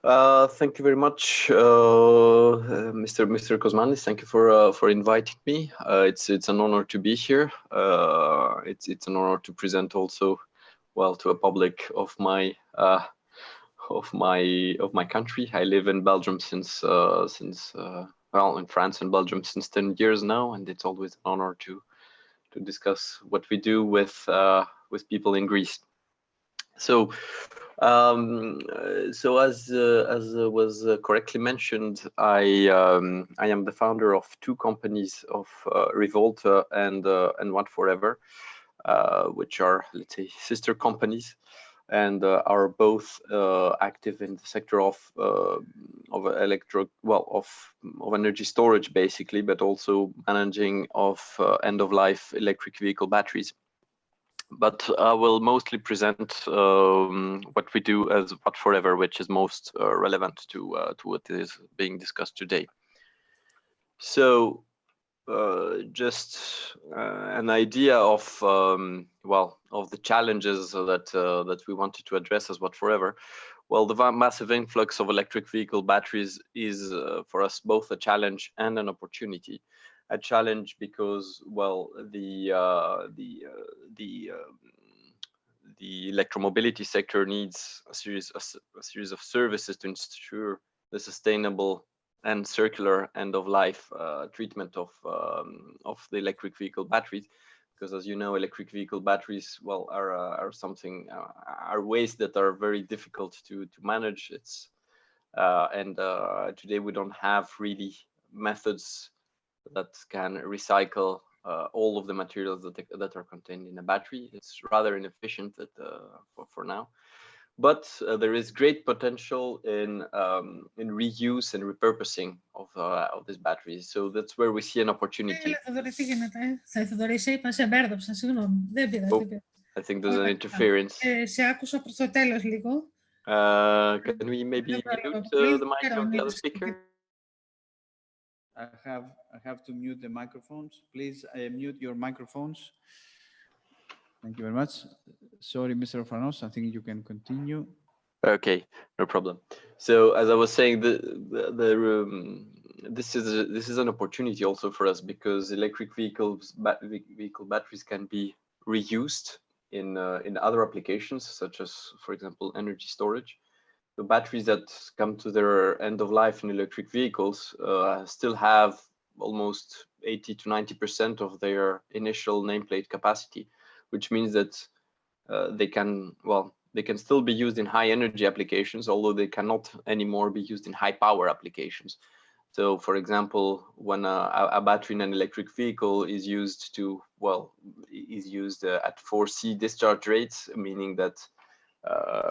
Thank you very much, Mr. Kosmanis. Thank you for inviting me. It's an honor to be here. It's an honor to present also, well, to a public of my country. I live in Belgium since well, in France and Belgium since 10 years now, and it's always an honor to discuss what we do with people in Greece. So, as was correctly mentioned, I am the founder of two companies of ReVolta and What Forever, which are, let's say, sister companies, and are both active in the sector of energy storage, basically, but also managing of end-of-life electric vehicle batteries. But I will mostly present what we do as What Forever, which is most relevant to what is being discussed today. So, just an idea of of the challenges that we wanted to address as What Forever. Well, the massive influx of electric vehicle batteries is for us both a challenge and an opportunity. A challenge because, well, the electromobility sector needs a series of services to ensure the sustainable and circular end-of-life treatment of the electric vehicle batteries, because, as you know, electric vehicle batteries, well, are something are waste that are very difficult to manage. It's and today we don't have really methods that can recycle all of the materials that are contained in a battery. It's rather inefficient for now, but there is great potential in reuse and repurposing of these batteries. So that's where we see an opportunity. I think there's an interference. Can we maybe mute the mic of the other speaker? I have to mute the microphones. Please mute your microphones. Thank you very much. Sorry, Mr. Orfanos, I think you can continue. Okay, no problem. So, as I was saying, this is an opportunity also for us, because electric vehicle batteries can be reused in other applications, such as, for example, energy storage. The batteries that come to their end of life in electric vehicles still have almost 80 to 90% of their initial nameplate capacity, which means that they can still be used in high energy applications, although they cannot anymore be used in high power applications. So, for example, when a battery in an electric vehicle is used at 4C discharge rates, meaning that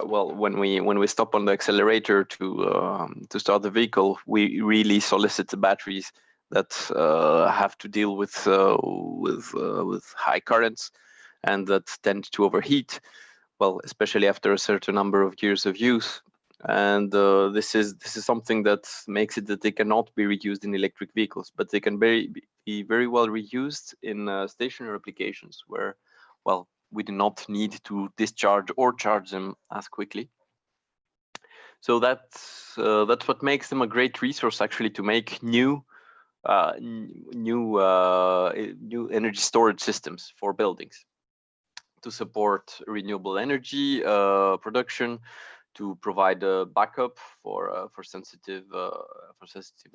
when we stop on the accelerator to start the vehicle, we really solicit the batteries that have to deal with high currents and that tend to overheat. Well, especially after a certain number of years of use, and this is something that makes it that they cannot be reused in electric vehicles, but they can be very well reused in stationary applications where, well, we do not need to discharge or charge them as quickly. So that's what makes them a great resource, actually, to make new energy storage systems for buildings, to support renewable energy production, to provide a backup for sensitive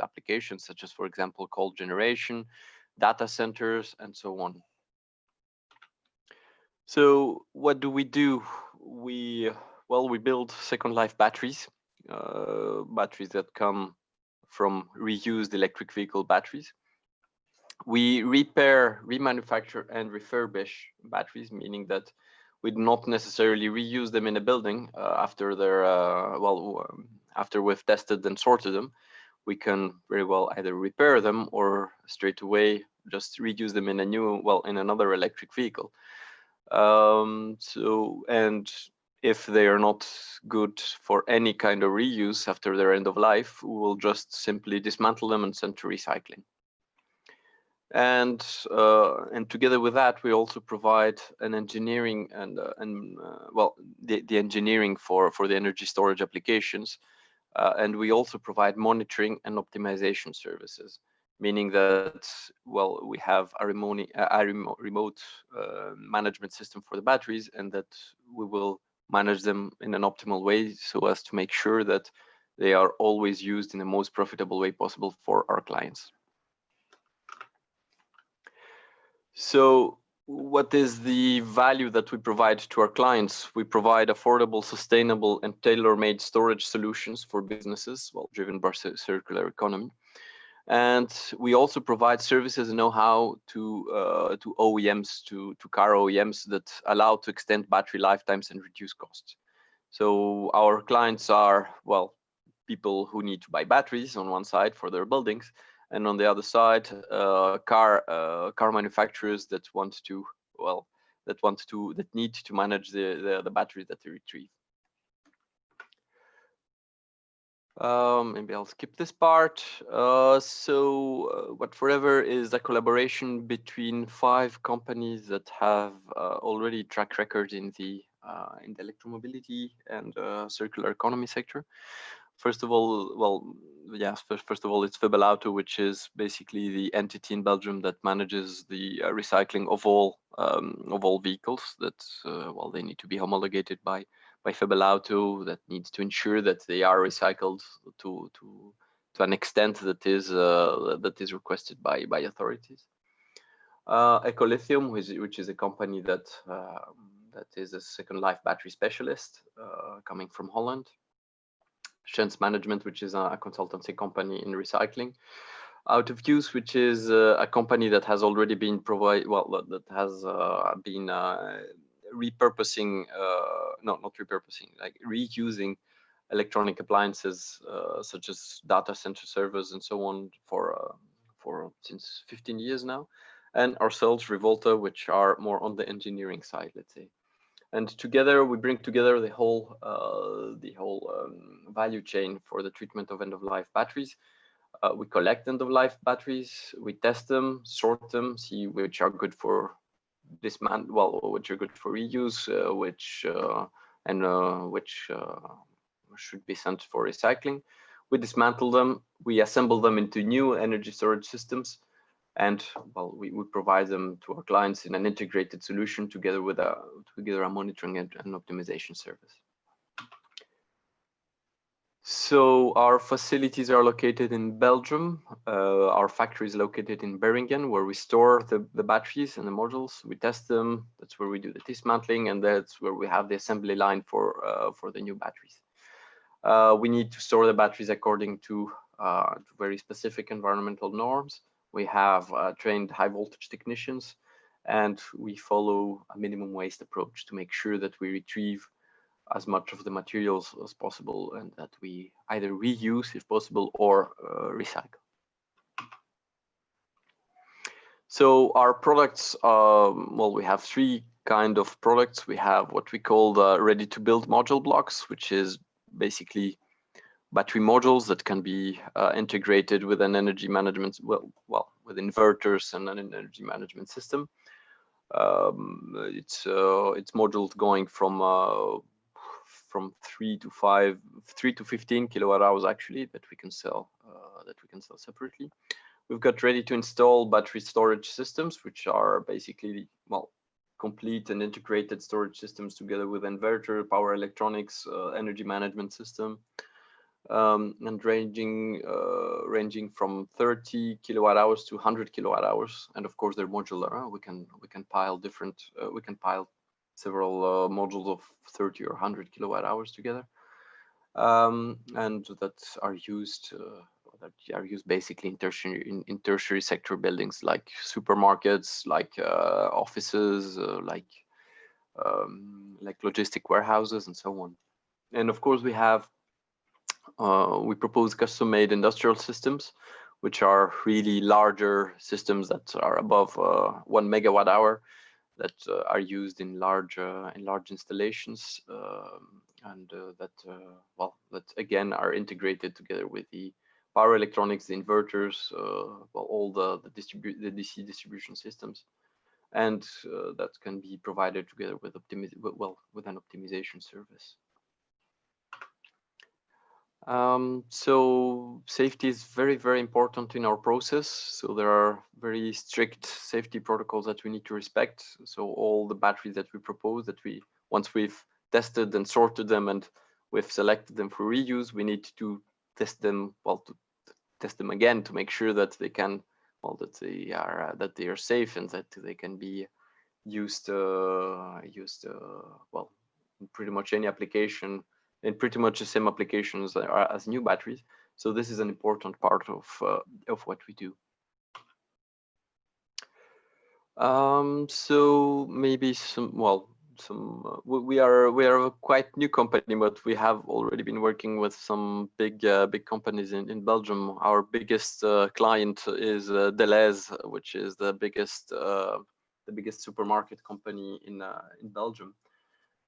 applications, such as, for example, cold generation, data centers, and so on. So what do? We build second life batteries, batteries that come from reused electric vehicle batteries. We repair, remanufacture, and refurbish batteries, meaning that we do not necessarily reuse them in a building after they're after we've tested and sorted them. We can very well either repair them or straight away just reuse them in in another electric vehicle. And if they are not good for any kind of reuse after their end of life, we will just simply dismantle them and send to recycling. And together with that, we also provide an engineering the engineering for the energy storage applications, And we also provide monitoring and optimization services, meaning that, well, we have a remote management system for the batteries, and that we will manage them in an optimal way so as to make sure that they are always used in the most profitable way possible for our clients. So what is the value that we provide to our clients? We provide affordable, sustainable, and tailor-made storage solutions for businesses, well, driven by circular economy. And we also provide services and know-how to OEMs, to car OEMs that allow to extend battery lifetimes and reduce costs. So our clients are, well, people who need to buy batteries on one side for their buildings, and on the other side, car manufacturers that want to, well, that need to manage the batteries that they retrieve. Maybe I'll skip this part. What Forever is a collaboration between 5 companies that have already track record in the electromobility and circular economy sector. First of all, well, yes, first of all, it's ReVolta, which is basically the entity in Belgium that manages the recycling of all vehicles that, well, they need to be homologated by ReVolta, that needs to ensure that they are recycled to an extent that is requested by authorities. Ecolithium, which is a company that is a second life battery specialist coming from Holland. Chance Management, which is a consultancy company in recycling. Out of Use, which is a company that has already been that has been repurposing, no, not repurposing, like reusing electronic appliances such as data center servers and so on for since 15 years now. And ourselves, ReVolta, which are more on the engineering side, let's say. And together we bring together the whole value chain for the treatment of end-of-life batteries. We collect end-of-life batteries, we test them, sort them, see which are good for which are good for reuse, which should be sent for recycling. We dismantle them, we assemble them into new energy storage systems, and well, we provide them to our clients in an integrated solution together with a monitoring and optimization service. So our facilities are located in Belgium. Our factory is located in Beringen, where we store the batteries and the modules. We test them. That's where we do the dismantling, and that's where we have the assembly line for the new batteries. We need to store the batteries according to very specific environmental norms. We have trained high voltage technicians, and we follow a minimum waste approach to make sure that we retrieve as much of the materials as possible and that we either reuse if possible or recycle. So our products, well, we have 3 kind of products. We have what we call the ready-to-build module blocks, which is basically battery modules that can be integrated with an energy management, with inverters and an energy management system. It's modules going from 3 to 15 kilowatt hours actually that we can sell separately. We've got ready to install battery storage systems, which are basically, well, complete and integrated storage systems together with inverter, power electronics, energy management system. And ranging from 30 kilowatt hours to 100 kilowatt hours, and of course they're modular. We can pile several modules of 30 or 100 kilowatt hours together, and that are used basically in tertiary sector buildings like supermarkets, like offices, like logistic warehouses, and so on. And of course we propose custom-made industrial systems, which are really larger systems that are above 1 megawatt hour, that are used in large installations, and that again are integrated together with the power electronics, the inverters, all the DC distribution systems, and that can be provided together with an optimization service. So safety is very, very important in our process. So there are very strict safety protocols that we need to respect. So all the batteries that we propose, once we've tested and sorted them and we've selected them for reuse, we need to test them, to test them again to make sure that they can, that they are safe and that they can be used in pretty much any application, in pretty much the same applications as new batteries. So this is an important part of what we do. So maybe we are a quite new company, but we have already been working with some big companies in Belgium. Our biggest client is Deleuze, which is the biggest supermarket company in Belgium,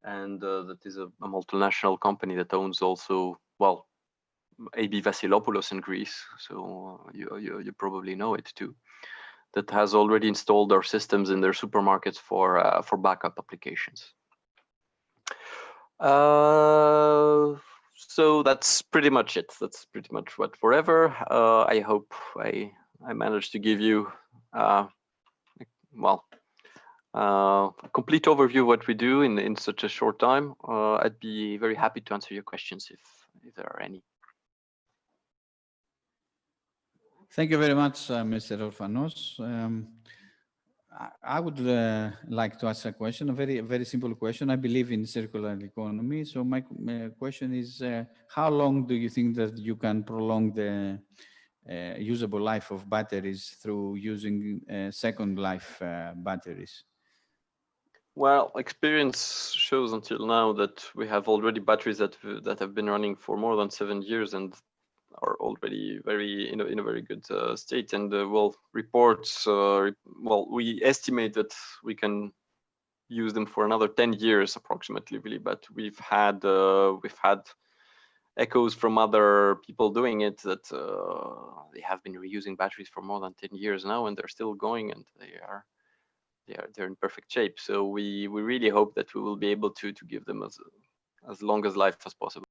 and that is a multinational company that owns also AB Vasilopoulos in Greece. So you probably know it too. That has already installed our systems in their supermarkets for backup applications. So that's pretty much it. That's pretty much what forever. I hope I managed to give you a complete overview of what we do in such a short time. I'd be very happy to answer your questions if there are any. Thank you very much, Mr. Orfanos. I would like to ask a question, a very simple question. I believe in circular economy. So my question is, how long do you think that you can prolong the usable life of batteries through using second life batteries? Well, experience shows until now that we have already batteries that have been running for more than 7 years and are already in a very good state. And reports, we estimate that we can use them for another 10 years approximately, really. But we've had echoes from other people doing it that they have been reusing batteries for more than 10 years now, and they're still going, and they're in perfect shape. So we really hope that we will be able to give them as long as life as possible.